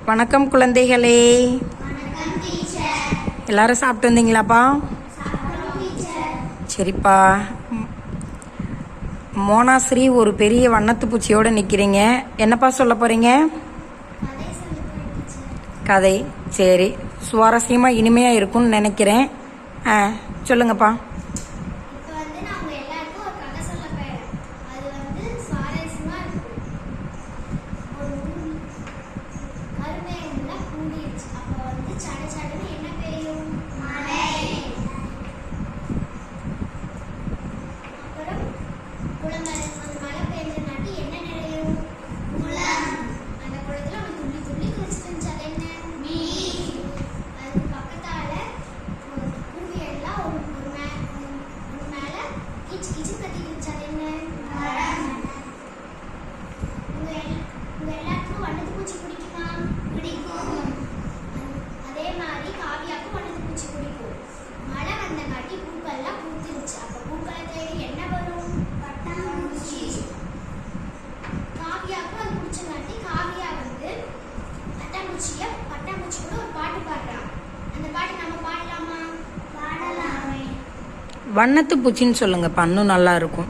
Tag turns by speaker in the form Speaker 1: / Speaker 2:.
Speaker 1: வணக்கம் குழந்தைகளே. எல்லாரும் சாப்பிட்டு வந்தீங்களாப்பா? சரிப்பா. மோனாஸ்ரீ ஒரு பெரிய வண்ணத்து பூச்சியோடு நிற்கிறீங்க. என்னப்பா சொல்ல போகிறீங்க? கதை. சரி, சுவாரஸ்யமாக இனிமையாக இருக்கும்னு நினைக்கிறேன். சொல்லுங்கப்பா. வண்ணத்து பூச்சின்னு சொல்லுங்கப்பா, இன்னும் நல்லா இருக்கும்.